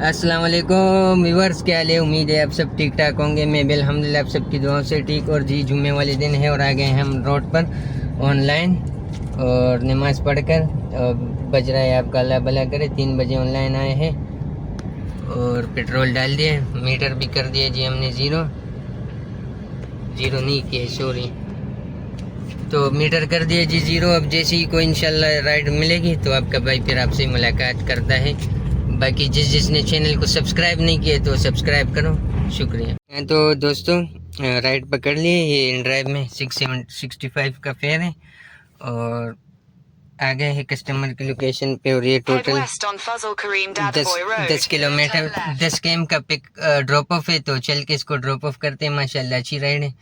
अस्सलाम वालेकुम व्यूअर्स, क्या हाल है। उम्मीद है आप सब ठीक ठाक होंगे। मैं भी अल्हम्दुलिल्लाह आप सबकी दुआओं से ठीक। और जी, जुम्मे वाले दिन है और आ गए हम रोड पर ऑनलाइन और नमाज़ पढ़कर। बज रहा है आपका अल्लाह भला करे 3 बजे ऑनलाइन आए हैं और पेट्रोल डाल दिए, मीटर भी कर दिया जी हमने ज़ीरो नहीं किया, सॉरी। तो मीटर कर दिया जी ज़ीरो। अब जैसे ही कोई इंशाल्लाह राइड मिलेगी तो आपका भाई फिर आपसे मुलाकात करता है। बाकी जिसने चैनल को सब्सक्राइब नहीं किया तो सब्सक्राइब करो, शुक्रिया। तो दोस्तों, राइड पकड़ लिए। ये इन ड्राइव में 65 का फेयर है और आ गए हैं कस्टमर की लोकेशन पे। और ये टोटल 10 किलोमीटर 10 km का पिक ड्रॉप ऑफ है। तो चल के इसको ड्रॉप ऑफ करते हैं। माशाल्लाह अच्छी राइड है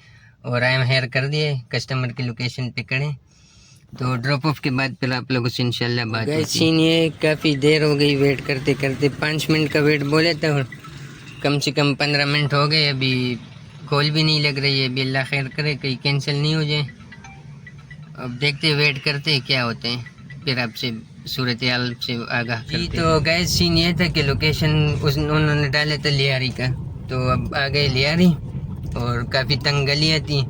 और आई एम हेयर कर दिए, कस्टमर की लोकेशन पे खड़े। तो ड्रॉप ऑफ के बाद फिर आप लोगों से इंशाल्लाह बात होगी। सीन ये काफ़ी देर हो गई वेट करते करते, 5 मिनट का वेट बोले तो और कम से कम 15 मिनट हो गए। अभी कॉल भी नहीं लग रही है। अभी अल्लाह खैर करे कहीं कैंसिल नहीं हो जाए। अब देखते वेट करते क्या होते हैं, फिर आपसे सूरत हाल से आगाह करते। तो गैस सीन ये था कि लोकेशन उन्होंने डाला था लियारी का। तो अब आ गए लियारी और काफ़ी तंग गलियाँ थी।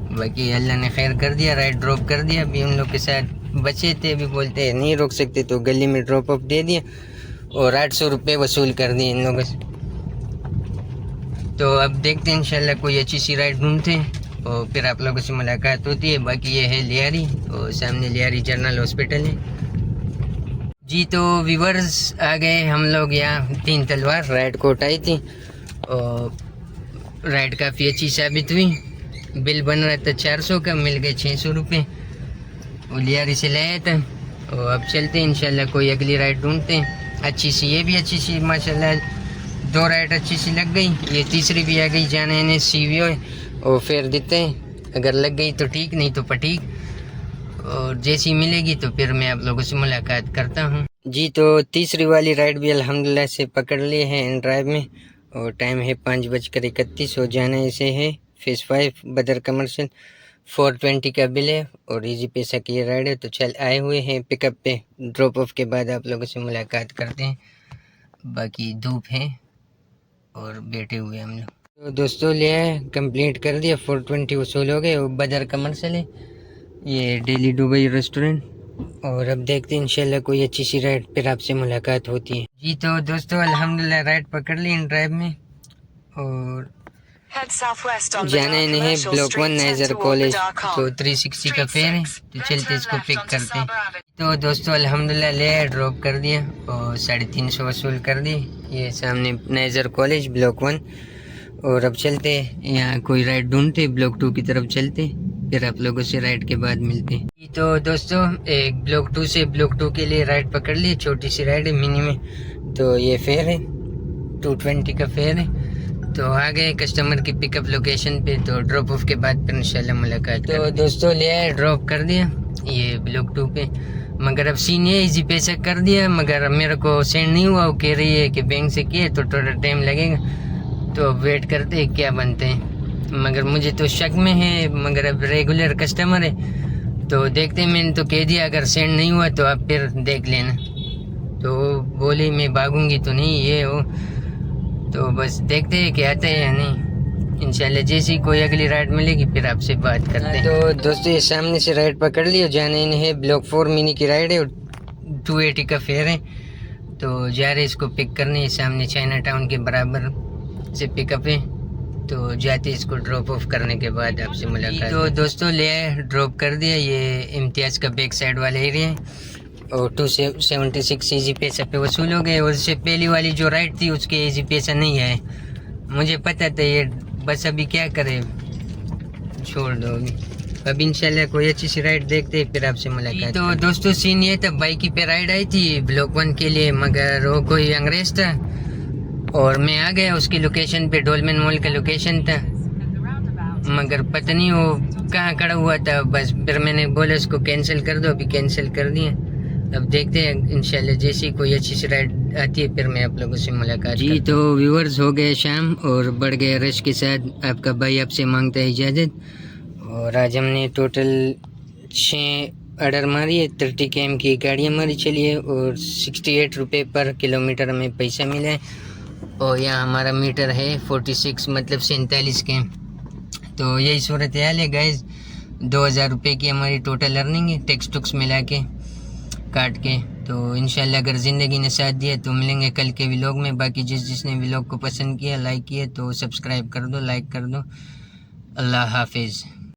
बाकी अल्लाह ने खैर कर दिया, राइड ड्रॉप कर दिया। अभी उन लोग के साथ बचे थे, अभी बोलते हैं नहीं रोक सकते तो गली में ड्रॉप ऑफ दे दिया और 800 रुपये वसूल कर दिए इन लोगों से। तो अब देखते हैं इंशाल्लाह कोई अच्छी सी राइड ढूंढते हैं और फिर आप लोगों से मुलाकात होती है। बाकी ये है लियारी और सामने लियारी जनरल हॉस्पिटल है जी। तो व्यूअर्स आ गए हम लोग यहाँ 3 तलवार। राइड कोट आई थी और राइड काफ़ी अच्छी साबित हुई। बिल बन रहा था 400 का, मिल गए 600 रुपये। वो लियारी से लाया था और अब चलते हैं इंशाल्लाह कोई अगली राइड ढूंढते हैं अच्छी सी। ये भी अच्छी सी माशाल्लाह 2 राइड अच्छी सी लग गई। ये तीसरी भी आ गई, जाने ने CVO और फेर देते हैं। अगर लग गई तो ठीक, नहीं तो पटीक। और जैसी मिलेगी तो फिर मैं आप लोगों से मुलाकात करता हूँ जी। तो तीसरी वाली राइड भी अल्हम्दुलिल्लाह से पकड़ लिए हैं इन ड्राइव में और टाइम है 5:31 हो जाना इसे है। फेज़ 5 बदर कमर्शियल 420 का बिल है और इजी पैसा की राइड है। तो चल आए हुए हैं पिकअप पे। ड्रॉप ऑफ के बाद आप लोगों से मुलाकात करते हैं। बाकी धूप है और बैठे हुए हम लोग। तो दोस्तों ले आए, कंप्लीट कर दिया, 420 वसूल हो गए। और बदर कमर्शियल है ये, डेली दुबई रेस्टोरेंट। और अब देखते हैं इंशाल्लाह कोई अच्छी सी राइड फिर आपसे मुलाकात होती है जी। तो दोस्तों अल्हम्दुलिल्लाह राइड पकड़ ली इन ड्राइव में और जाना इन्हें है ब्लॉक 1 नाइजर कॉलेज। तो 360 का फेयर है तो चलते इसको पिक करते हैं। तो दोस्तों अल्हम्दुलिल्लाह ले आए, ड्रॉप कर दिया और 350 वसूल कर दिए। ये सामने नाइजर कॉलेज ब्लॉक 1। और अब चलते यहाँ कोई राइड ढूंढते, ब्लॉक 2 की तरफ चलते, फिर आप लोगों से राइड के बाद मिलते हैं। तो दोस्तों एक ब्लॉक 2 से ब्लॉक 2 के लिए राइड पकड़ ली। छोटी सी राइड है मिनी में। तो ये फेयर है 220 का फेयर है। तो आ गए कस्टमर की पिकअप लोकेशन पे। तो ड्रॉप ऑफ के बाद फिर इंशाल्लाह मुलाकात। तो दोस्तों ले आए, ड्रॉप कर दिया ये ब्लॉक 2 पे। मगर अब सीन ये इजी पैसा कर दिया, मगर मेरे को सेंड नहीं हुआ। वो कह रही है कि बैंक से किए तो थोड़ा टाइम लगेगा। तो अब वेट करते हैं क्या बनते हैं। मगर मुझे तो शक में है, मगर अब रेगुलर कस्टमर है तो देखते हैं। मैंने तो कह दिया अगर सेंड नहीं हुआ तो आप फिर देख लेना। तो बोली मैं भागूंगी तो नहीं ये हो। तो बस देखते हैं कि आते हैं या नहीं। इंशाल्लाह जैसी कोई अगली राइड मिलेगी फिर आपसे बात करते हैं। तो दोस्तों ये सामने से राइड पकड़ लियो, जाने है ब्लॉक 4 मिनी की राइड है और 280 का फेयर है। तो जा रहे इसको पिक करने, सामने चाइना टाउन के बराबर से पिकअप है। तो जाते इसको ड्रॉप ऑफ करने के बाद आपसे मुलाकात। तो दोस्तों ले आए, ड्रॉप कर दिया। ये इम्तियाज़ का बैक साइड वाला एरिया है और 276 इजी पैसा पे वसूल हो गए। और उससे पहली वाली जो राइड थी उसके इजी पैसा नहीं आए, मुझे पता था ये। बस अभी क्या करें, छोड़ दो अभी इंशाल्लाह कोई अच्छी सी राइड देखते हैं फिर आपसे मुलाकात। तो दोस्तों सीन ये था, बाइक की पे राइड आई थी ब्लॉक 1 के लिए, मगर वो कोई अंग्रेज था और मैं आ गया उसकी लोकेशन पे। डोलमेन मॉल का लोकेशन था, मगर पता नहीं वो कहाँ खड़ा हुआ था। बस फिर मैंने बोला उसको कैंसिल कर दो, अभी कैंसिल कर दिया। अब देखते हैं इंशाल्लाह जैसी कोई अच्छी सी राइड आती है फिर मैं आप लोगों से मुलाकात जी। तो व्यूअर्स हो गए शाम और बढ़ गए रश के साथ। आपका भाई आपसे मांगता है इजाज़त। और आज हमने टोटल 6 ऑर्डर मारी है। 30 km की गाड़ी हमारी चली है और 68 रुपये पर किलोमीटर हमें पैसा मिला है। और यहाँ हमारा मीटर है 46 मतलब 47 km। तो यही सूरत हाल है गाइज। 2000 रुपये की हमारी टोटल अर्निंग है टैक्स टुक्स मिला के काट के। तो इंशाल्लाह अगर ज़िंदगी ने साथ दिया तो मिलेंगे कल के व्लॉग में। बाकी जिसने व्लॉग को पसंद किया, लाइक किया तो सब्सक्राइब कर दो, लाइक कर दो। अल्लाह हाफिज़।